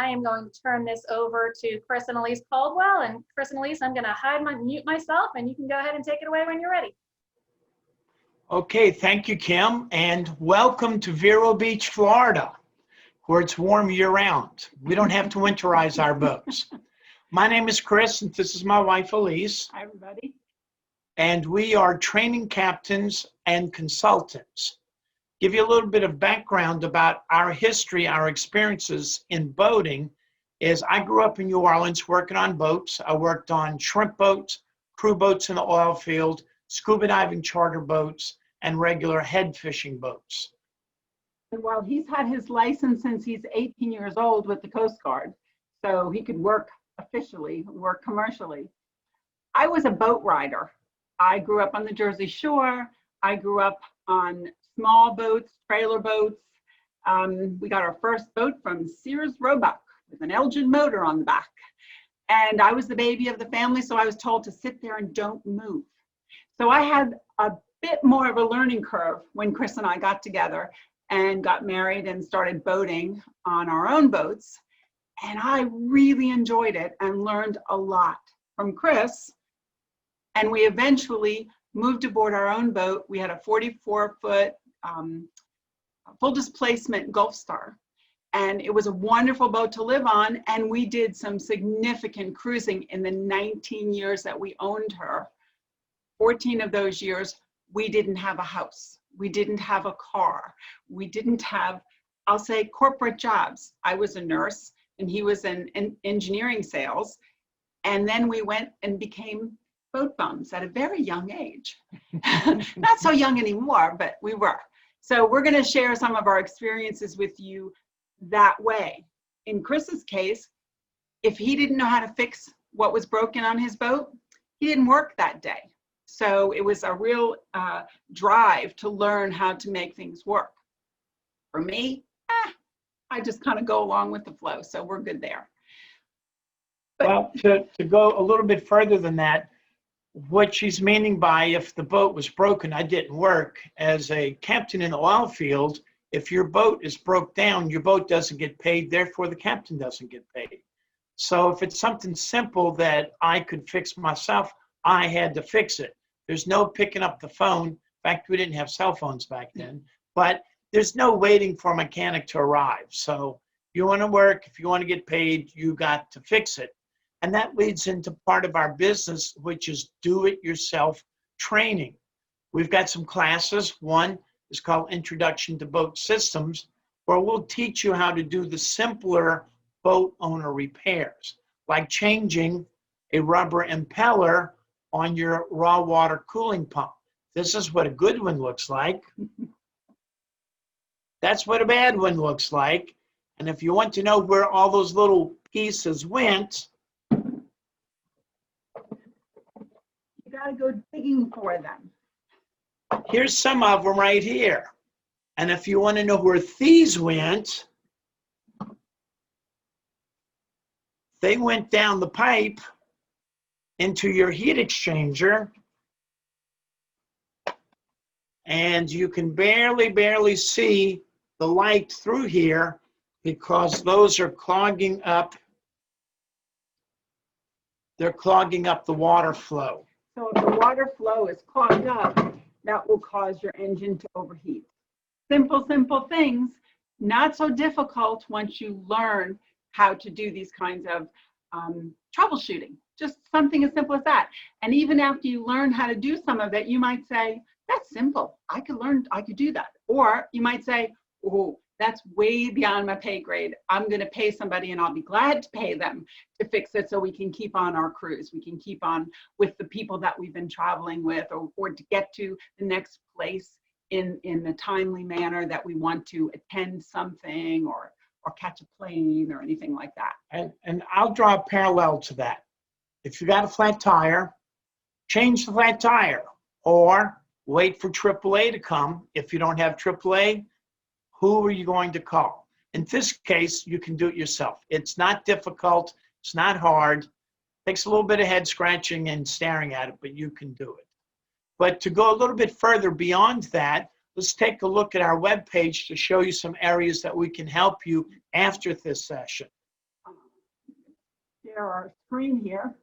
I am going to turn this over to Chris and Elise Caldwell. And Chris and Elise, I'm going to mute myself, and you can go ahead and take it away when you're ready. Okay, thank you, Kim, and welcome to Vero Beach, Florida, where it's warm year-round. We don't have to winterize our boats. My name is Chris, and this is my wife, Elise. Hi, everybody. And we are training captains and consultants. Give you a little bit of background about our history, our experiences in boating is I grew up in New Orleans working on boats. I worked on shrimp boats, crew boats in the oil field, scuba diving charter boats, and regular head fishing boats. Well, he's had his license since he's 18 years old with the Coast Guard, so he could work officially, work commercially. I was a boat rider. I grew up on the Jersey Shore. I grew up on small boats, trailer boats. We got our first boat from Sears Roebuck with an Elgin motor on the back. And I was the baby of the family, so I was told to sit there and don't move. So I had a bit more of a learning curve when Chris and I got together and got married and started boating on our own boats. And I really enjoyed it and learned a lot from Chris. And we eventually moved aboard our own boat. We had a 44-foot full displacement Gulf Star. And it was a wonderful boat to live on. And we did some significant cruising in the 19 years that we owned her. 14 of those years, we didn't have a house. We didn't have a car. We didn't have, I'll say, corporate jobs. I was a nurse and he was in engineering sales. And then we went and became boat bums at a very young age. Not so young anymore, but we were. So we're going to share some of our experiences with you that way. In Chris's case, if he didn't know how to fix what was broken on his boat, he didn't work that day. So it was a real drive to learn how to make things work. For me, I just kind of go along with the flow, so we're good there. But, well, to go a little bit further than that, what she's meaning by if the boat was broken, I didn't work. As a captain in the oil field, if your boat is broke down, your boat doesn't get paid, therefore the captain doesn't get paid. So if it's something simple that I could fix myself, I had to fix it. There's no picking up the phone. In fact, we didn't have cell phones back then, but there's no waiting for a mechanic to arrive. So you want to work, if you want to get paid, you got to fix it. And that leads into part of our business, which is do-it-yourself training. We've got some classes. One is called Introduction to Boat Systems, where we'll teach you how to do the simpler boat owner repairs, like changing a rubber impeller on your raw water cooling pump. This is what a good one looks like. That's what a bad one looks like. And if you want to know where all those little pieces went, you got to go digging for them. here's some of them right here. And if you want to know where these went, they went down the pipe into your heat exchanger, and you can barely see the light through here because those are clogging up. They're clogging up the water flow. So if the water flow is clogged up, that will cause your engine to overheat. Simple things, not so difficult once you learn how to do these kinds of troubleshooting. Just something as simple as that. And even after you learn how to do some of it, you might say, that's simple. I could do that. Or you might say, oh, that's way beyond my pay grade. I'm going to pay somebody and I'll be glad to pay them to fix it so we can keep on our cruise. We can keep on with the people that we've been traveling with, or to get to the next place in a timely manner that we want to attend something or catch a plane or anything like that. And I'll draw a parallel to that. If you got a flat tire, change the flat tire, or wait for AAA to come. If you don't have AAA, who are you going to call? In this case, you can do it yourself. It's not difficult. It's not hard. It takes a little bit of head scratching and staring at it, but you can do it. But to go a little bit further beyond that, let's take a look at our webpage to show you some areas that we can help you after this session. share our screen here.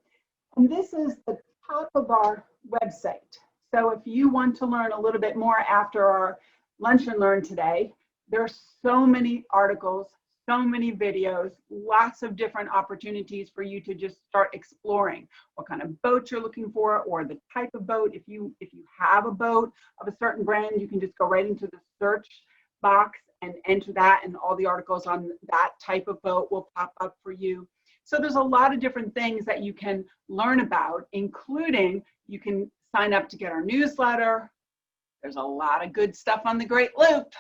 And this is the top of our website. So if you want to learn a little bit more after our Lunch and Learn today, there are so many articles, so many videos, lots of different opportunities for you to just start exploring what kind of boat you're looking for or the type of boat. If you have a boat of a certain brand, you can just go right into the search box and enter that, and all the articles on that type of boat will pop up for you. So there's a lot of different things that you can learn about, including you can sign up to get our newsletter. There's a lot of good stuff on the Great Loop.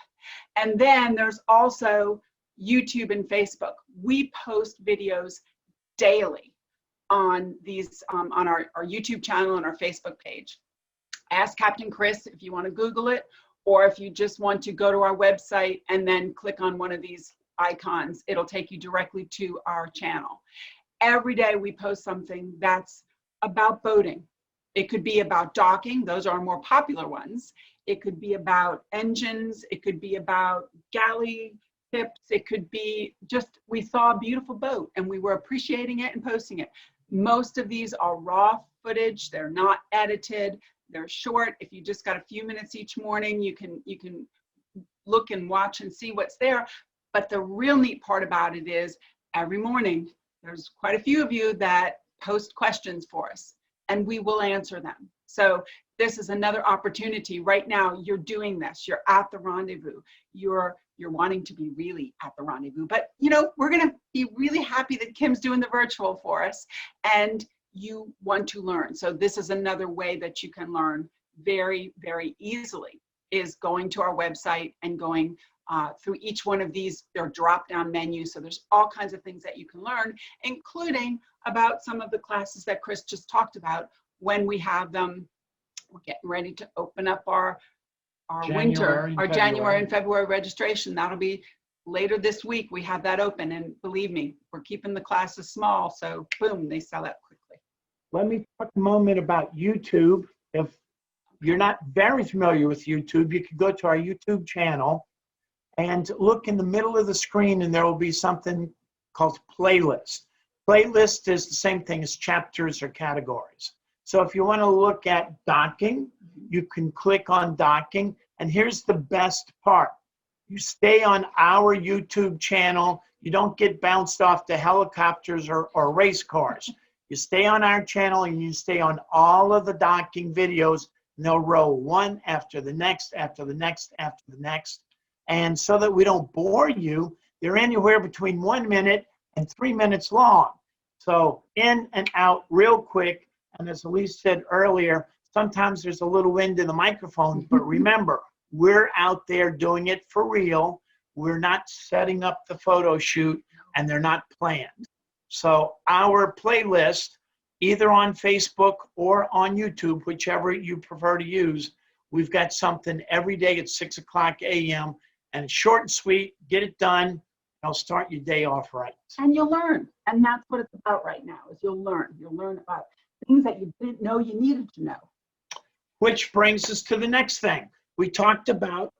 And then there's also YouTube and Facebook. We post videos daily on these on our YouTube channel and our Facebook page. Ask Captain Chris if you want to Google it, or if you just want to go to our website and then click on one of these icons, it'll take you directly to our channel. Every day we post something that's about boating. It could be about docking, those are our more popular ones. It could be about engines, it could be about galley tips, it could be just, we saw a beautiful boat and we were appreciating it and posting it. Most of these are raw footage, they're not edited, they're short. If you just got a few minutes each morning, you can look and watch and see what's there. But the real neat part about it is every morning, there's quite a few of you that post questions for us and we will answer them. So this is another opportunity. Right now, you're doing this. You're at the rendezvous. You're wanting to be really at the rendezvous. But you know, we're going to be really happy that Kim's doing the virtual for us, and you want to learn. So this is another way that you can learn very, very easily, is going to our website and going through each one of these, their drop-down menus. So there's all kinds of things that you can learn, including about some of the classes that Chris just talked about when we have them. We're getting ready to open up our January and February registration. That'll be later this week. We have that open, and believe me, we're keeping the classes small, so boom, they sell out quickly. Let me talk a moment about YouTube. If you're not very familiar with YouTube, you can go to our YouTube channel and look in the middle of the screen, and there will be something called playlist. Playlist is the same thing as chapters or categories. So if you want to look at docking, you can click on docking. And here's the best part. You stay on our YouTube channel. You don't get bounced off to helicopters or race cars. You stay on our channel and you stay on all of the docking videos, and they'll roll one after the next, after the next, after the next. And so that we don't bore you, they're anywhere between 1 minute and 3 minutes long. So in and out real quick. And as Elise said earlier, sometimes there's a little wind in the microphone, but remember, we're out there doing it for real. We're not setting up the photo shoot, and they're not planned. So our playlist, either on Facebook or on YouTube, whichever you prefer to use, we've got something every day at 6:00 a.m. and it's short and sweet. Get it done. I'll start your day off right. And you'll learn. And that's what it's about right now, is you'll learn. You'll learn about things that you didn't know you needed to know. Which brings us to the next thing. We talked about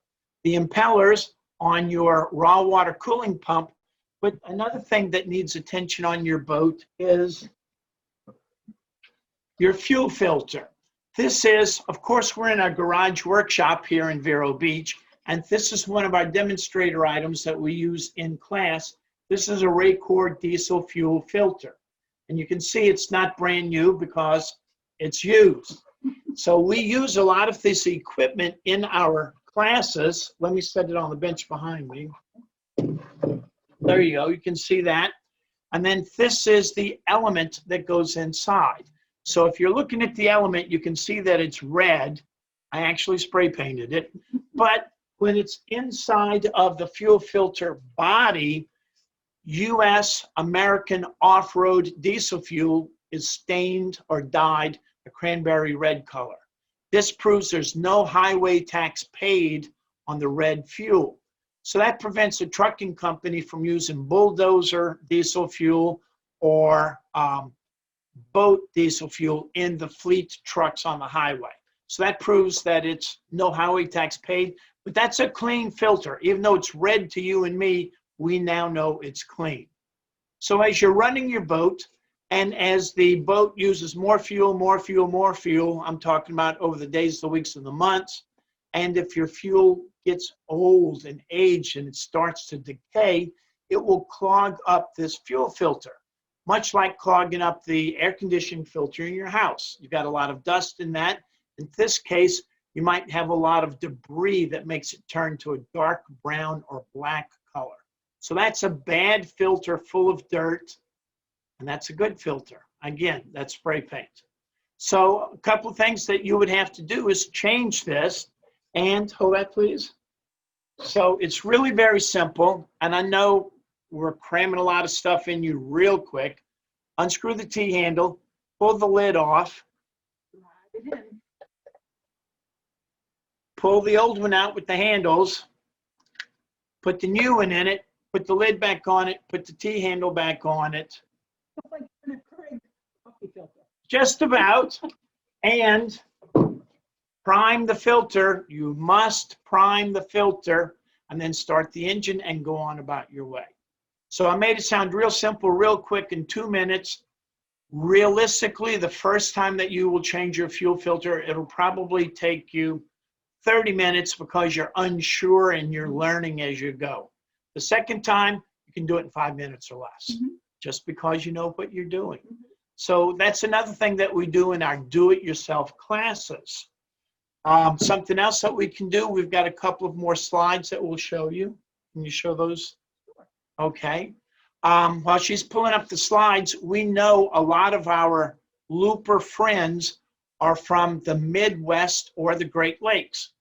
the impellers on your raw water cooling pump, but another thing that needs attention on your boat is your fuel filter. This is, of course, we're in our garage workshop here in Vero Beach, and this is one of our demonstrator items that we use in class. This is a Raycor diesel fuel filter. And you can see it's not brand new because it's used. So we use a lot of this equipment in our classes. Let me set it on the bench behind me. There you go, you can see that. And then this is the element that goes inside. So if you're looking at the element, you can see that it's red. I actually spray painted it. But when it's inside of the fuel filter body, U.S. American off-road diesel fuel is stained or dyed a cranberry red color. This proves there's no highway tax paid on the red fuel. So that prevents a trucking company from using bulldozer diesel fuel or boat diesel fuel in the fleet trucks on the highway. So that proves that it's no highway tax paid, but that's a clean filter. Even though it's red to you and me, we now know it's clean. So as you're running your boat, And as the boat uses more fuel, I'm talking about over the days, the weeks, and the months. And if your fuel gets old and aged and it starts to decay, it will clog up this fuel filter, much like clogging up the air conditioning filter in your house. You've got a lot of dust in that. In this case, you might have a lot of debris that makes it turn to a dark brown or black color. So that's a bad filter full of dirt, and that's a good filter. Again, that's spray paint. So a couple of things that you would have to do is change this. And hold that, please. So it's really very simple. And I know we're cramming a lot of stuff in you real quick. Unscrew the T-handle, pull the lid off, pull the old one out with the handles, put the new one in it, put the lid back on it, put the T-handle back on it. Just about. And prime the filter. You must prime the filter and then start the engine and go on about your way. So I made it sound real simple, real quick in 2 minutes. Realistically, the first time that you will change your fuel filter, it'll probably take you 30 minutes because you're unsure and you're learning as you go. The second time, you can do it in 5 minutes or less, just because you know what you're doing. So that's another thing that we do in our do-it-yourself classes. Something else that we can do, we've got a couple of more slides that we'll show you. Can you show those? Okay. While she's pulling up the slides, we know a lot of our looper friends are from the Midwest or the Great Lakes.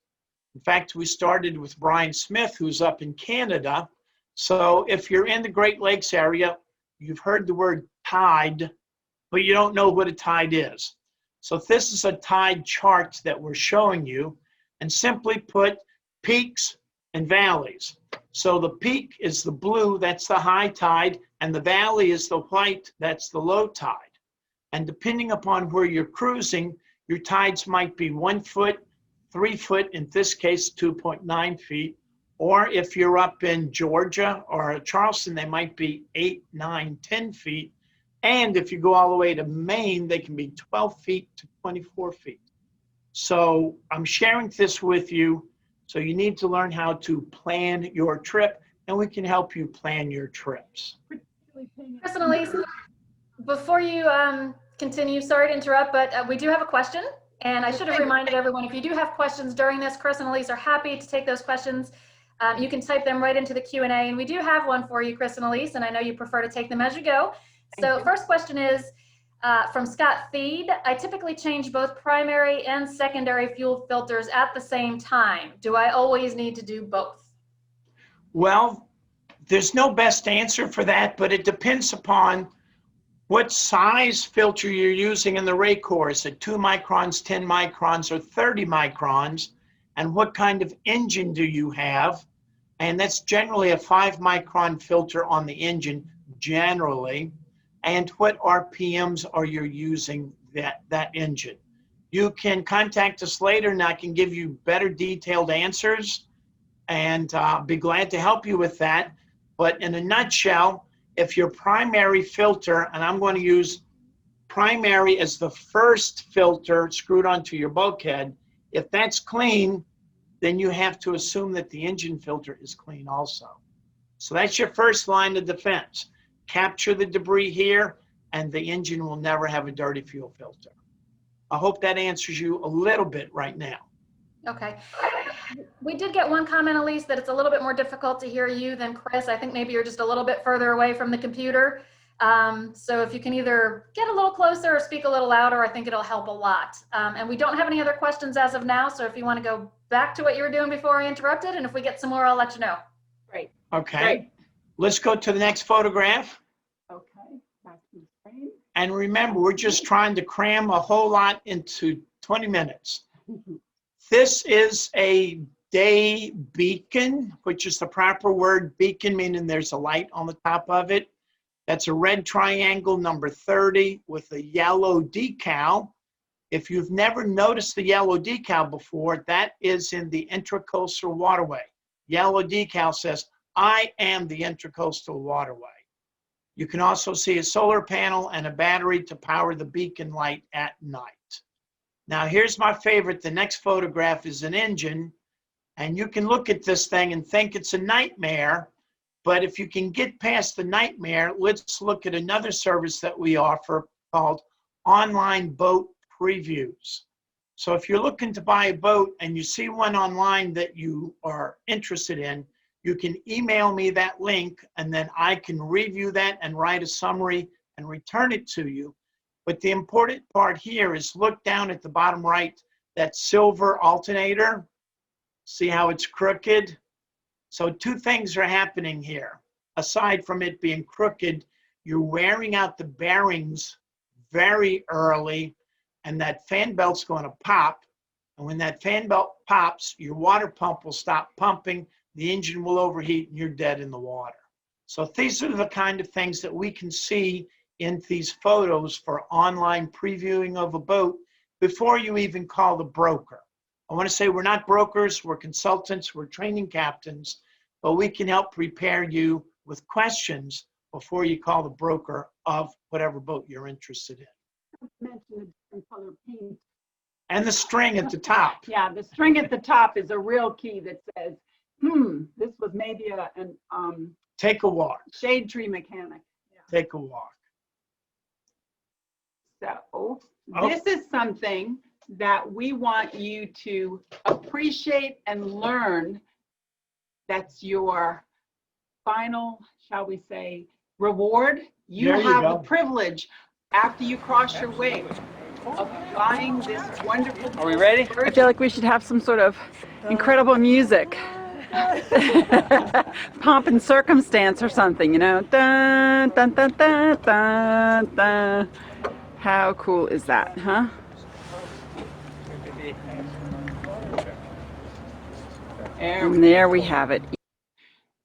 In fact, we started with Brian Smith, who's up in Canada. So if you're in the Great Lakes area, you've heard the word tide, but you don't know what a tide is. So this is a tide chart that we're showing you, and simply put peaks and valleys. So the peak is the blue, that's the high tide, and the valley is the white, that's the low tide. And depending upon where you're cruising, your tides might be 1 foot, 3 foot, in this case 2.9 feet, or if you're up in Georgia or Charleston, they might be 8, 9, 10 feet. And if you go all the way to Maine, they can be 12 feet to 24 feet. So I'm sharing this with you. So you need to learn how to plan your trip, and we can help you plan your trips. Chris and Elise, before you continue, sorry to interrupt, but we do have a question. And I should have reminded everyone, if you do have questions during this, Chris and Elise are happy to take those questions. You can type them right into the Q&A. And we do have one for you, Chris and Elise, and I know you prefer to take them as you go. So first question is from Scott Feed. I typically change both primary and secondary fuel filters at the same time. Do I always need to do both? Well, there's no best answer for that, but it depends upon what size filter you're using in the Raycor. Is it 2 microns, 10 microns, or 30 microns? And what kind of engine do you have? And that's generally a 5 micron filter on the engine, generally. And what RPMs are you using that engine? You can contact us later and I can give you better detailed answers and be glad to help you with that. But in a nutshell, if your primary filter, and I'm going to use primary as the first filter screwed onto your bulkhead, if that's clean, then you have to assume that the engine filter is clean also. So that's your first line of defense. Capture the debris here, and the engine will never have a dirty fuel filter. I hope that answers you a little bit right now. Okay. We did get one comment, Elise, that it's a little bit more difficult to hear you than Chris. I think maybe you're just a little bit further away from the computer. So if you can either get a little closer or speak a little louder, I think it'll help a lot. And we don't have any other questions as of now. So if you want to go back to what you were doing before I interrupted, and if we get some more, I'll let you know. Great. Okay. Great. Let's go to the next photograph. Okay. Back to the screen. And remember, we're just trying to cram a whole lot into 20 minutes. This is a day beacon, which is the proper word, beacon, meaning there's a light on the top of it. That's a red triangle number 30 with a yellow decal. If you've never noticed the yellow decal before, that is in the Intracoastal Waterway. Yellow decal says, I am the Intracoastal Waterway. You can also see a solar panel and a battery to power the beacon light at night. Now here's my favorite. The next photograph is an engine, and you can look at this thing and think it's a nightmare, but if you can get past the nightmare, let's look at another service that we offer called online boat previews. So if you're looking to buy a boat and you see one online that you are interested in, you can email me that link, and then I can review that and write a summary and return it to you. But the important part here is look down at the bottom right, that silver alternator. See how it's crooked? So two things are happening here. Aside from it being crooked, you're wearing out the bearings very early, and that fan belt's going to pop. And when that fan belt pops, your water pump will stop pumping, the engine will overheat, and you're dead in the water. So these are the kind of things that we can see in these photos for online previewing of a boat before you even call the broker. I want to say we're not brokers, we're consultants, we're training captains, but we can help prepare you with questions before you call the broker of whatever boat you're interested in. Mention the different color paint. And the string at the top. Yeah, the string at the top is a real key that says, this was maybe an Take a walk. shade tree mechanic. Take a walk. So this is something that we want you to appreciate and learn. That's your final, shall we say, reward. You There you have go. the privilege, after you cross your wake, of flying this wonderful. Are we ready? I feel like we should have some sort of incredible music. Pomp and circumstance or something, you know. Dun, dun, dun, dun, dun, dun. How cool is that, huh? And there we have it.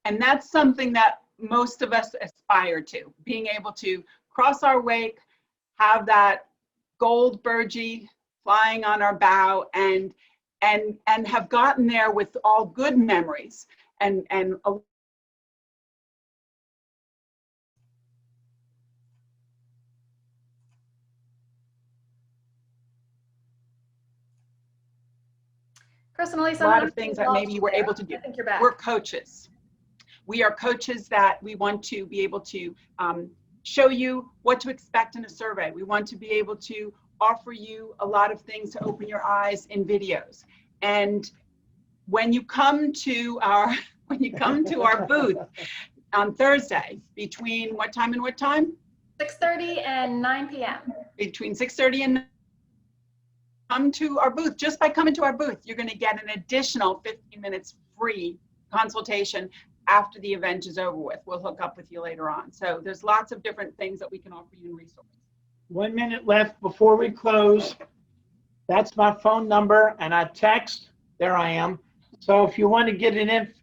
And that's something that most of us aspire to, being able to cross our wake, have that gold burgee flying on our bow, and have gotten there with all good memories and Chris and Elise, a lot of things that maybe you were able to do. I think you're back. We're coaches. We are coaches that we want to be able to show you what to expect in a survey. We want to be able to offer you a lot of things to open your eyes in videos. And when you come to our booth on Thursday, between what time and what time? 6:30 and 9 p.m. Between 6:30 and come to our booth. Just by coming to our booth, you're going to get an additional 15 minutes free consultation after the event is over with. We'll hook up with you later on. So there's lots of different things that we can offer you in resources. 1 minute left before we close. That's my phone number, and I text. There I am. So if you want to get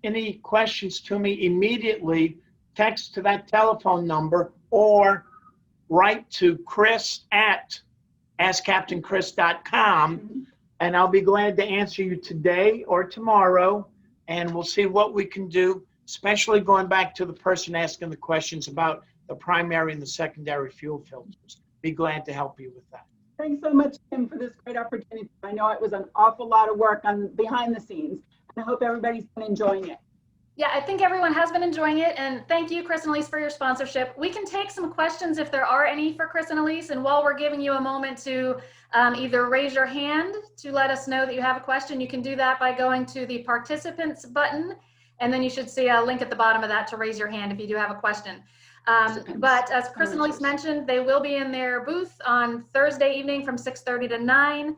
any questions to me immediately, text to that telephone number or write to chris@askcaptainchris.com, and I'll be glad to answer you today or tomorrow, and we'll see what we can do, especially going back to the person asking the questions about the primary and the secondary fuel filters. Be glad to help you with that. Thanks so much, Tim, for this great opportunity. I know it was an awful lot of work behind the scenes, and I hope everybody's been enjoying it. Yeah, I think everyone has been enjoying it, and thank you, Chris and Elise, for your sponsorship. We can take some questions if there are any for Chris and Elise, and while we're giving you a moment to either raise your hand to let us know that you have a question, you can do that by going to the participants button, and then you should see a link at the bottom of that to raise your hand if you do have a question. But as Chris and Elise mentioned, they will be in their booth on Thursday evening from 6:30 to 9.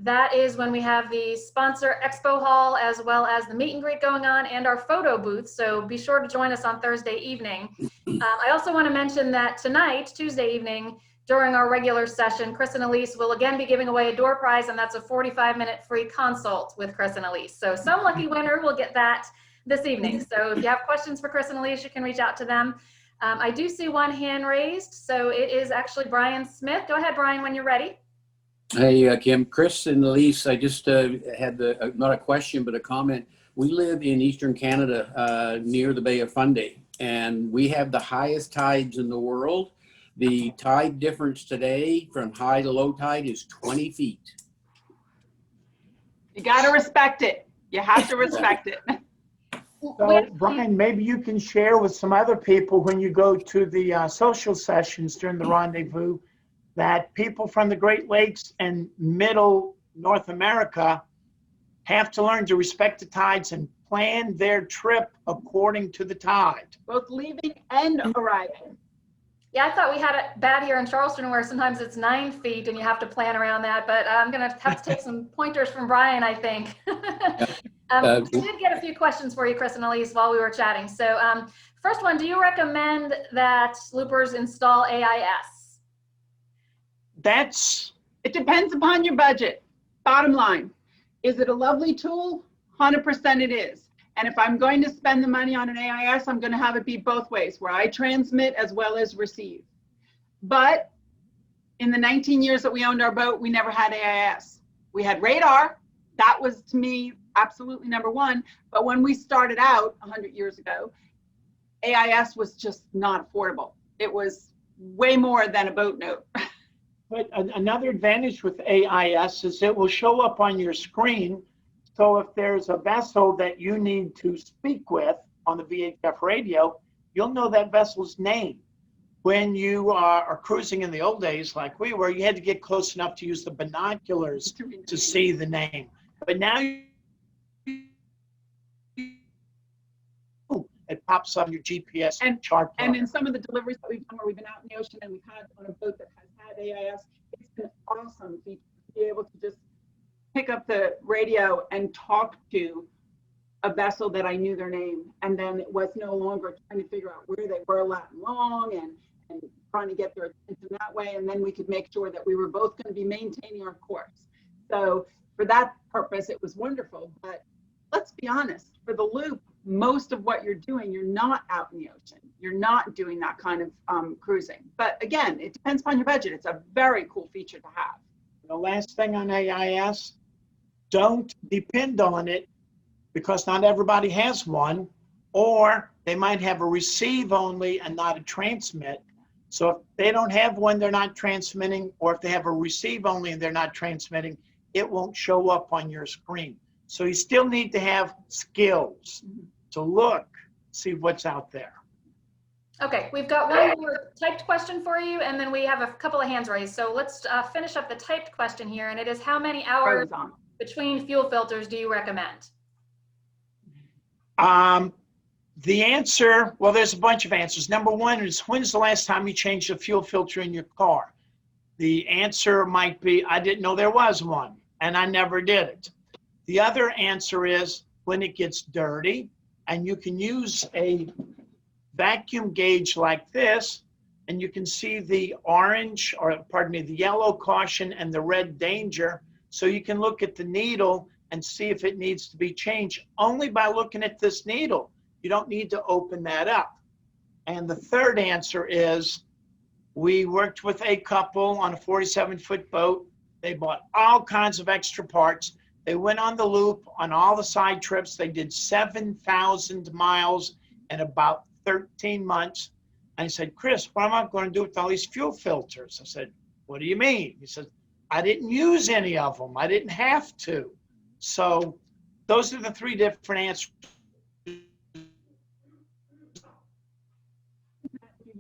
That is when we have the sponsor expo hall, as well as the meet and greet going on, and our photo booth. So be sure to join us on Thursday evening. I also want to mention that tonight, Tuesday evening, during our regular session, Chris and Elise will again be giving away a door prize, and that's a 45-minute free consult with Chris and Elise. So some lucky winner will get that this evening. So if you have questions for Chris and Elise, you can reach out to them. I do see one hand raised, so it is actually Brian Smith. Go ahead, Brian, when you're ready. Hey, Kim, Chris and Elise, I just had not a question, but a comment. We live in Eastern Canada near the Bay of Fundy. and we have the highest tides in the world. The tide difference today from high to low tide is 20 feet. You got to respect it. You have to respect it. So, Brian, maybe you can share with some other people when you go to the social sessions during the rendezvous that people from the Great Lakes and middle North America have to learn to respect the tides and plan their trip according to the tide. Both leaving and arriving. Yeah, I thought we had it bad here in Charleston where sometimes it's 9 feet and you have to plan around that, but I'm going to have to take some pointers from Brian, I think. I did get a few questions for you, Chris and Elise, while we were chatting. So first one, do you recommend that Loopers install AIS? It depends upon your budget. Bottom line, is it a lovely tool? 100% it is. And if I'm going to spend the money on an AIS, I'm going to have it be both ways, where I transmit as well as receive. But in the 19 years that we owned our boat, we never had AIS. We had radar. That was, to me, absolutely number one. But when we started out 100 years ago, AIS was just not affordable. It was way more than a boat note. But another advantage with AIS is it will show up on your screen. So if there's a vessel that you need to speak with on the VHF radio, you'll know that vessel's name. When you are cruising in the old days, like we were, you had to get close enough to use the binoculars to see the name. But now it pops up on your GPS and chart. And in some of the deliveries that we've done where we've been out in the ocean and we've had on a boat that has had AIS, it's been awesome to be able to just pick up the radio and talk to a vessel that I knew their name. And then it was no longer trying to figure out where they were lat and long and trying to get their attention that way. And then we could make sure that we were both going to be maintaining our course. So for that purpose, it was wonderful. But let's be honest, for the loop, most of what you're doing, you're not out in the ocean. You're not doing that kind of cruising. But again, it depends upon your budget. It's a very cool feature to have. The last thing on AIS, don't depend on it because not everybody has one, or they might have a receive only and not a transmit. So if they don't have one, they're not transmitting, or if they have a receive only and they're not transmitting, it won't show up on your screen. So you still need to have skills to look, see what's out there. Okay, we've got one more typed question for you, and then we have a couple of hands raised. So let's finish up the typed question here, and it is how many hours between fuel filters do you recommend? The answer, well, there's a bunch of answers. Number one is, when's the last time you changed the fuel filter in your car? The answer might be, I didn't know there was one, and I never did it. The other answer is when it gets dirty, and you can use a vacuum gauge like this, and you can see the orange, or pardon me, the yellow caution and the red danger. So you can look at the needle and see if it needs to be changed only by looking at this needle. You don't need to open that up. And the third answer is, we worked with a couple on a 47-foot boat. They bought all kinds of extra parts. They went on the loop on all the side trips. They did 7,000 miles in about 13 months. And he said, Chris, what am I going to do with all these fuel filters? I said, what do you mean? He said, I didn't use any of them. I didn't have to. So those are the three different answers. You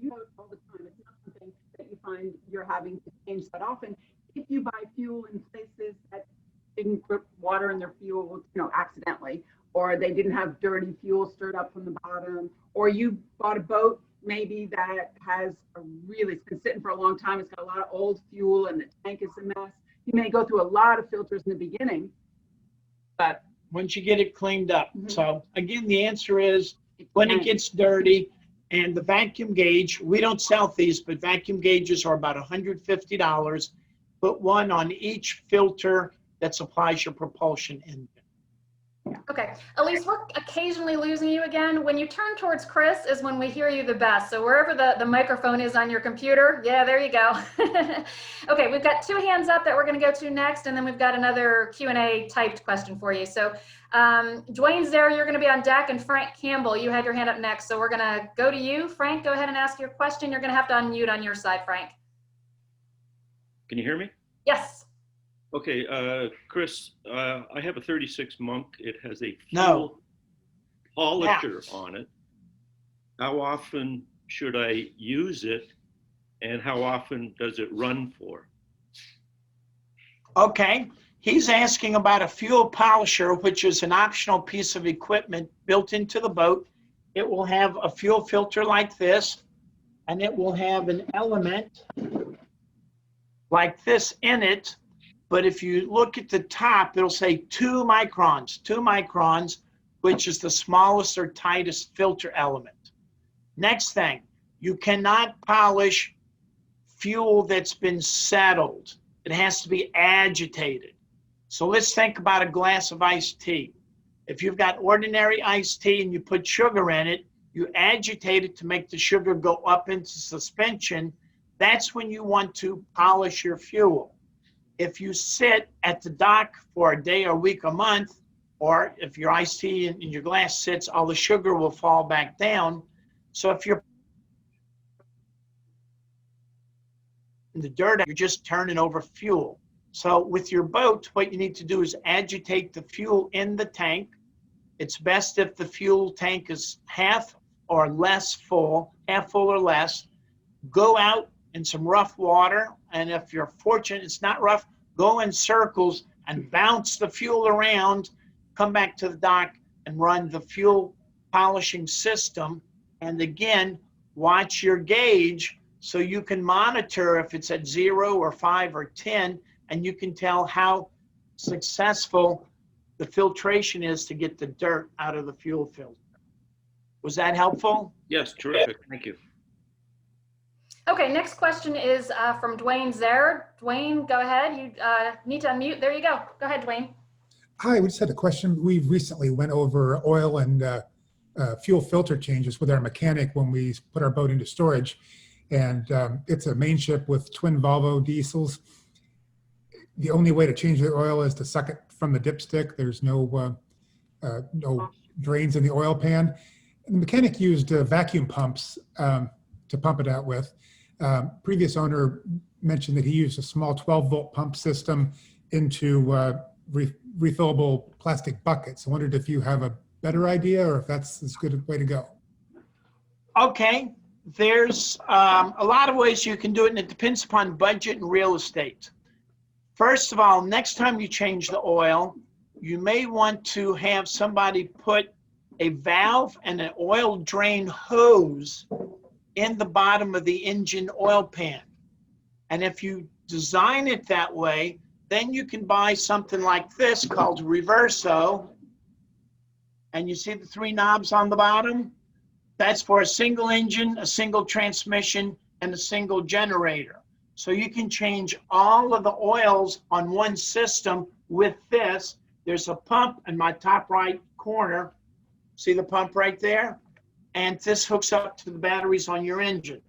use all the time. It's not something that you find you're having to change that often. If you buy fuel in places that didn't put water in their fuel, accidentally, or they didn't have dirty fuel stirred up from the bottom, or you bought a boat maybe that has it's been sitting for a long time, it's got a lot of old fuel and the tank is a mess. You may go through a lot of filters in the beginning, but once you get it cleaned up. So again, the answer is when it gets dirty, and the vacuum gauge, we don't sell these, but vacuum gauges are about $150. Put one on each filter that supplies your propulsion engine. Okay, Elise, we're occasionally losing you again. When you turn towards Chris is when we hear you the best. So wherever the microphone is on your computer, yeah, there you go. Okay, we've got 2 hands up that we're gonna go to next, and then we've got another Q&A typed question for you. So Dwayne's there, you're gonna be on deck, and Frank Campbell, you had your hand up next. So we're gonna go to you. Frank, go ahead and ask your question. You're gonna have to unmute on your side, Frank. Can you hear me? Yes. Okay, Chris, I have a 36 Monk. It has a No. fuel polisher on it. How often should I use it, and how often does it run for? Okay, he's asking about a fuel polisher, which is an optional piece of equipment built into the boat. It will have a fuel filter like this, and it will have an element like this in it. But if you look at the top, it'll say 2 microns, which is the smallest or tightest filter element. Next thing, you cannot polish fuel that's been settled. It has to be agitated. So let's think about a glass of iced tea. If you've got ordinary iced tea and you put sugar in it, you agitate it to make the sugar go up into suspension. That's when you want to polish your fuel. If you sit at the dock for a day, or a week, a month, or if your iced tea in your glass sits, all the sugar will fall back down. So if you're in the dirt, you're just turning over fuel. So with your boat, what you need to do is agitate the fuel in the tank. It's best if the fuel tank is half or less full, half full or less. Go out in some rough water, and if you're fortunate it's not rough, go in circles and bounce the fuel around, come back to the dock and run the fuel polishing system. And again, watch your gauge so you can monitor if it's at 0 or 5 or 10, and you can tell how successful the filtration is to get the dirt out of the fuel filter. Was that helpful? Yes, terrific. Thank you. Okay, next question is from Dwayne Zer. Dwayne, go ahead. You need to unmute. There you go. Go ahead, Dwayne. Hi, we just had a question. We recently went over oil and fuel filter changes with our mechanic when we put our boat into storage. And it's a main ship with twin Volvo diesels. The only way to change the oil is to suck it from the dipstick. There's no drains in the oil pan. And the mechanic used vacuum pumps to pump it out with. Previous owner mentioned that he used a small 12-volt pump system into refillable plastic buckets. I wondered if you have a better idea or if that's as good a way to go. Okay, there's a lot of ways you can do it, and it depends upon budget and real estate. First of all, next time you change the oil, you may want to have somebody put a valve and an oil drain hose in the bottom of the engine oil pan. And if you design it that way, then you can buy something like this called Reverso. And you see the 3 knobs on the bottom? That's for a single engine, a single transmission, and a single generator. So you can change all of the oils on one system with this. There's a pump in my top right corner. See the pump right there? And this hooks up to the batteries on your engine.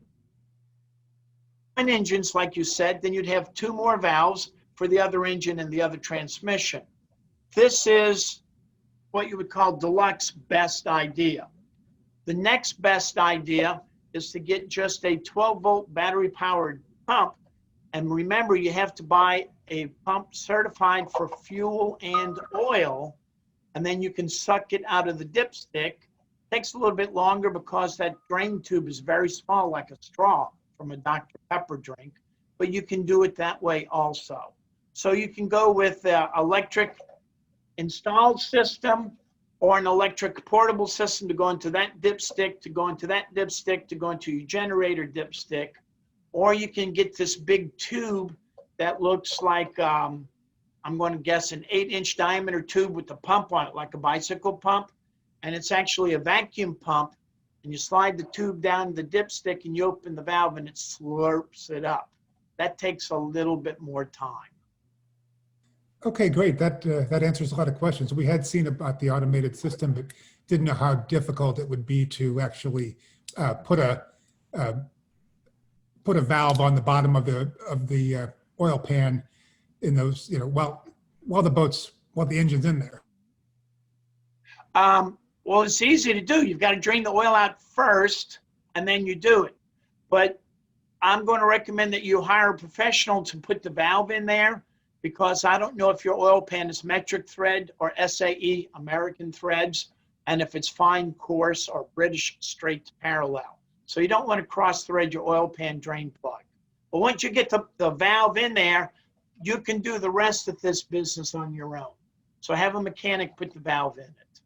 One engines, like you said, then you'd have 2 more valves for the other engine and the other transmission. This is what you would call deluxe best idea. The next best idea is to get just a 12-volt battery-powered pump. And remember, you have to buy a pump certified for fuel and oil, and then you can suck it out of the dipstick. Takes a little bit longer because that drain tube is very small, like a straw from a Dr. Pepper drink, but you can do it that way also. So you can go with an electric installed system or an electric portable system to go into that dipstick, to go into that dipstick, to go into your generator dipstick. Or you can get this big tube that looks like, I'm going to guess, an 8-inch diameter tube with a pump on it, like a bicycle pump. And it's actually a vacuum pump. And you slide the tube down the dipstick and you open the valve and it slurps it up. That takes a little bit more time. Okay, great. That answers a lot of questions. We had seen about the automated system, but didn't know how difficult it would be to actually put a valve on the bottom of the oil pan in those, while the engine's in there. Well, it's easy to do. You've got to drain the oil out first, and then you do it. But I'm going to recommend that you hire a professional to put the valve in there, because I don't know if your oil pan is metric thread or SAE, American threads, and if it's fine coarse or British straight parallel. So you don't want to cross thread your oil pan drain plug. But once you get the valve in there, you can do the rest of this business on your own. So have a mechanic put the valve in it.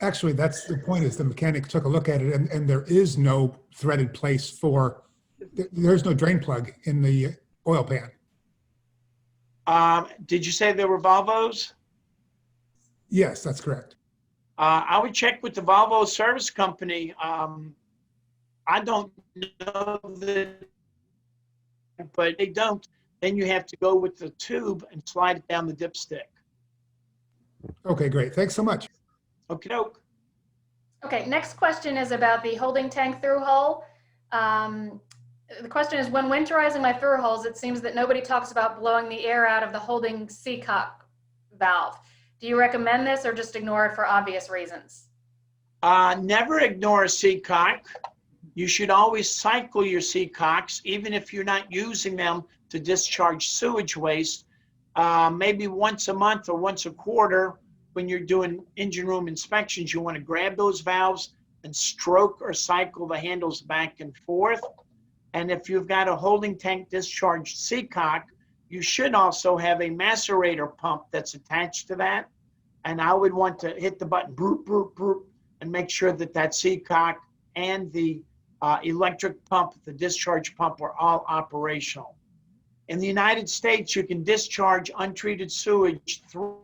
Actually, that's the point, is the mechanic took a look at it, and there is no threaded place there's no drain plug in the oil pan. Did you say there were Volvos? Yes, that's correct. I would check with the Volvo service company. I don't know that, but they don't. Then you have to go with the tube and slide it down the dipstick. Okay, great. Thanks so much. Okie doke. Okay, next question is about the holding tank through hull. The question is, when winterizing my through hulls, it seems that nobody talks about blowing the air out of the holding Seacock valve. Do you recommend this, or just ignore it for obvious reasons? Never ignore a Seacock. You should always cycle your Seacocks, even if you're not using them to discharge sewage waste. Maybe once a month or once a quarter, when you're doing engine room inspections, you want to grab those valves and stroke or cycle the handles back and forth. And if you've got a holding tank discharged Seacock, you should also have a macerator pump that's attached to that. And I would want to hit the button, broop, broop, broop, and make sure that that Seacock and the electric pump, the discharge pump, are all operational. In the United States, you can discharge untreated sewage through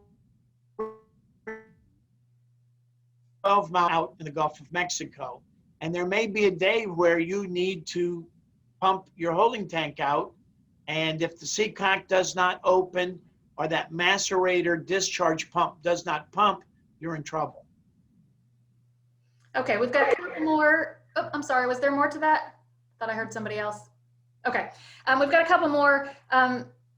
12 miles out in the Gulf of Mexico. And there may be a day where you need to pump your holding tank out. And if the Seacock does not open or that macerator discharge pump does not pump, you're in trouble. Okay, we've got a couple more. Oh, I'm sorry, was there more to that? Thought I heard somebody else. Okay, we've got a couple more.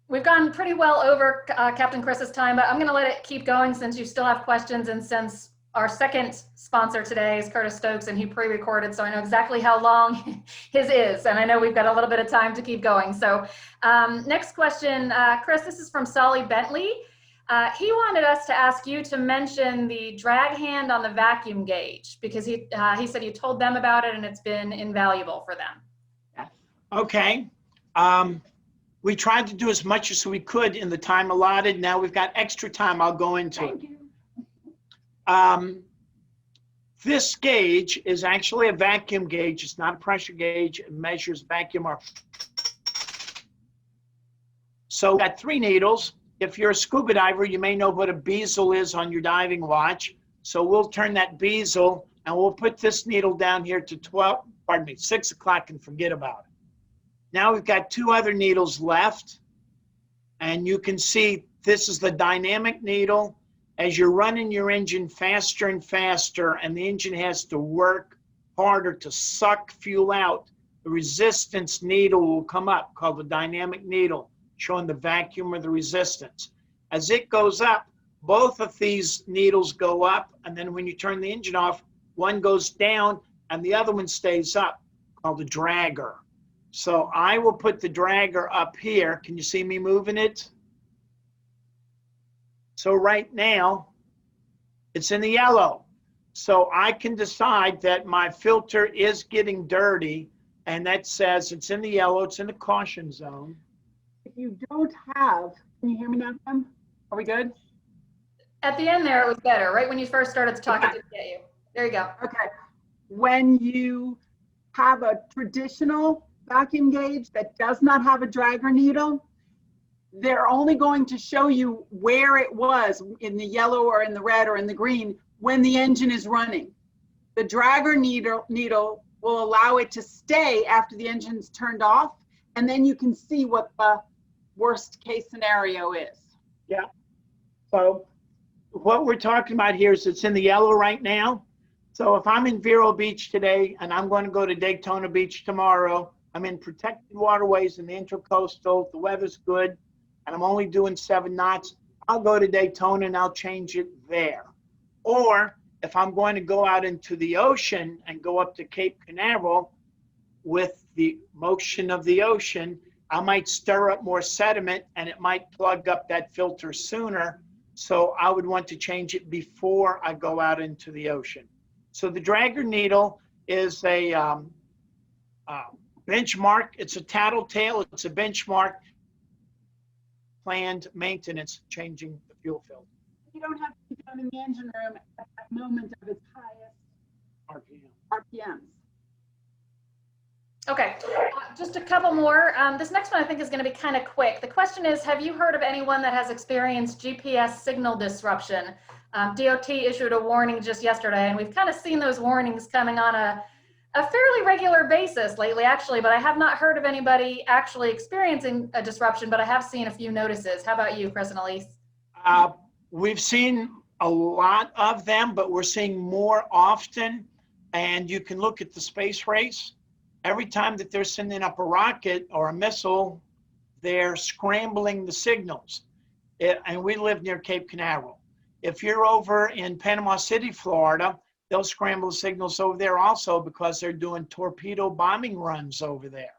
We've gone pretty well over Captain Chris's time, but I'm gonna let it keep going since you still have questions, and since our second sponsor today is Curtis Stokes, and he pre-recorded, so I know exactly how long his is, and I know we've got a little bit of time to keep going. So next question, Chris, this is from Solly Bentley. He wanted us to ask you to mention the drag hand on the vacuum gauge, because he said you told them about it and it's been invaluable for them. Yes. Okay. We tried to do as much as we could in the time allotted. Now we've got extra time. I'll go into it. Thank you. This gauge is actually a vacuum gauge. It's not a pressure gauge. It measures vacuum. So we've got 3 needles. If you're a scuba diver, you may know what a bezel is on your diving watch. So we'll turn that bezel and we'll put this needle down here to 6 o'clock and forget about it. Now we've got 2 other needles left. And you can see this is the dynamic needle. As you're running your engine faster and faster, and the engine has to work harder to suck fuel out, the resistance needle will come up, called the dynamic needle, showing the vacuum or the resistance. As it goes up, both of these needles go up, and then when you turn the engine off, one goes down and the other one stays up, called the dragger. So I will put the dragger up here. Can you see me moving it? So right now, it's in the yellow. So I can decide that my filter is getting dirty, and that says it's in the yellow, it's in the caution zone. If you don't have, can you hear me now, Tim? Are we good? At the end there, it was better. Right when you first started to talk, it didn't get you. There you go. Okay. When you have a traditional vacuum gauge that does not have a dragger needle, they're only going to show you where it was in the yellow or in the red or in the green when the engine is running. The dragger needle will allow it to stay after the engine's turned off, and then you can see what the worst case scenario is. Yeah. So what we're talking about here is it's in the yellow right now. So if I'm in Vero Beach today and I'm going to go to Daytona Beach tomorrow, I'm in protected waterways in the Intracoastal, the weather's good, and I'm only doing 7 knots, I'll go to Daytona and I'll change it there. Or if I'm going to go out into the ocean and go up to Cape Canaveral with the motion of the ocean, I might stir up more sediment and it might plug up that filter sooner. So I would want to change it before I go out into the ocean. So the dragger needle is a benchmark. It's a tattletale. It's a benchmark. Planned maintenance, changing the fuel filter. You don't have to be down in the engine room at that moment of its highest RPMs. Okay, just a couple more. This next one I think is going to be kind of quick. The question is, have you heard of anyone that has experienced GPS signal disruption? DOT issued a warning just yesterday, and we've kind of seen those warnings coming on a fairly regular basis lately, actually, but I have not heard of anybody actually experiencing a disruption, but I have seen a few notices. How about you, Chris and Elise? We've seen a lot of them, but we're seeing more often, and you can look at the space race. Every time that they're sending up a rocket or a missile, they're scrambling the signals. And we live near Cape Canaveral. If you're over in Panama City, Florida, they'll scramble the signals over there also because they're doing torpedo bombing runs over there.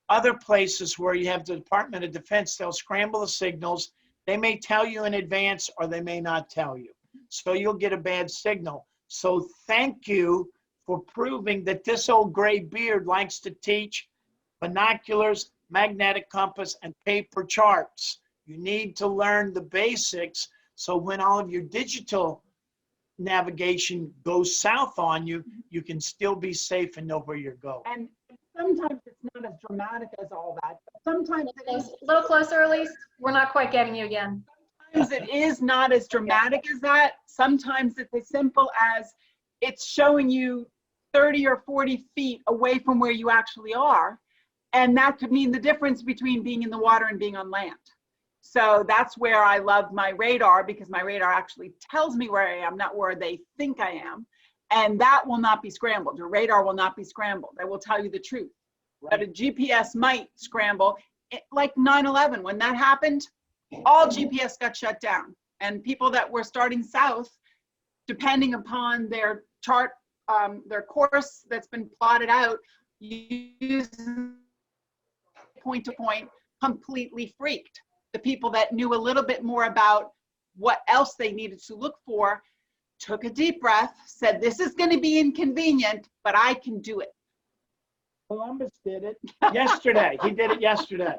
Other places where you have the Department of Defense, they'll scramble the signals. They may tell you in advance or they may not tell you. So you'll get a bad signal. So thank you for proving that this old gray beard likes to teach binoculars, magnetic compass, and paper charts. You need to learn the basics so when all of your digital navigation goes south on you, you can still be safe and know where you're going. And sometimes it's not as dramatic as all that. Sometimes it is. A little closer, Elise. We're not quite getting you again. Sometimes it is not as dramatic as that. Sometimes it's as simple as it's showing you 30 or 40 feet away from where you actually are. And that could mean the difference between being in the water and being on land. So that's where I love my radar, because my radar actually tells me where I am, not where they think I am. And that will not be scrambled. Your radar will not be scrambled. I will tell you the truth. Right. But a GPS might scramble. Like 9/11, when that happened, all GPS got shut down. And people that were starting south, depending upon their chart, their course that's been plotted out, using point to point, completely freaked. The people that knew a little bit more about what else they needed to look for took a deep breath, said, this is going to be inconvenient, but I can do it. Columbus did it yesterday. He did it yesterday.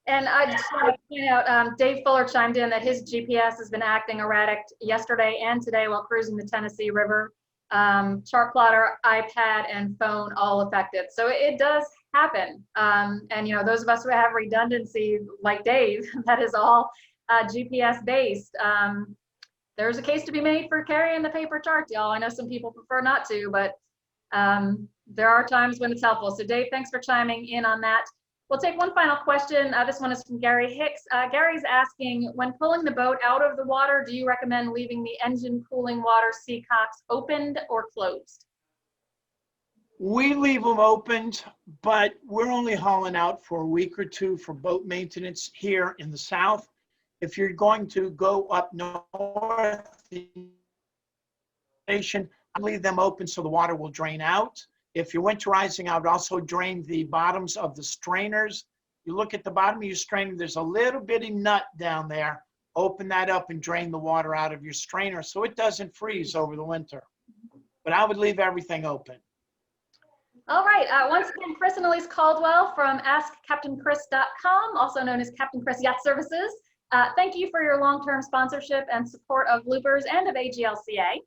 And I just want to point out, Dave Fuller chimed in that his GPS has been acting erratic yesterday and today while cruising the Tennessee River. Chart plotter, iPad, and phone all affected. So it does happen. And you know, those of us who have redundancy, like Dave, that is all GPS based. There's a case to be made for carrying the paper charts, y'all. I know some people prefer not to, but there are times when it's helpful. So Dave, thanks for chiming in on that. We'll take one final question. This one is from Gary Hicks. Gary's asking, when pulling the boat out of the water, do you recommend leaving the engine cooling water Seacocks opened or closed? We leave them opened, but we're only hauling out for a week or two for boat maintenance here in the south. If you're going to go up north, station, I leave them open so the water will drain out. If you're winterizing, I would also drain the bottoms of the strainers. You look at the bottom of your strainer, there's a little bitty nut down there. Open that up and drain the water out of your strainer so it doesn't freeze over the winter. But I would leave everything open. All right, once again, Chris and Elise Caldwell from AskCaptainChris.com, also known as Captain Chris Yacht Services. Thank you for your long-term sponsorship and support of Loopers and of AGLCA.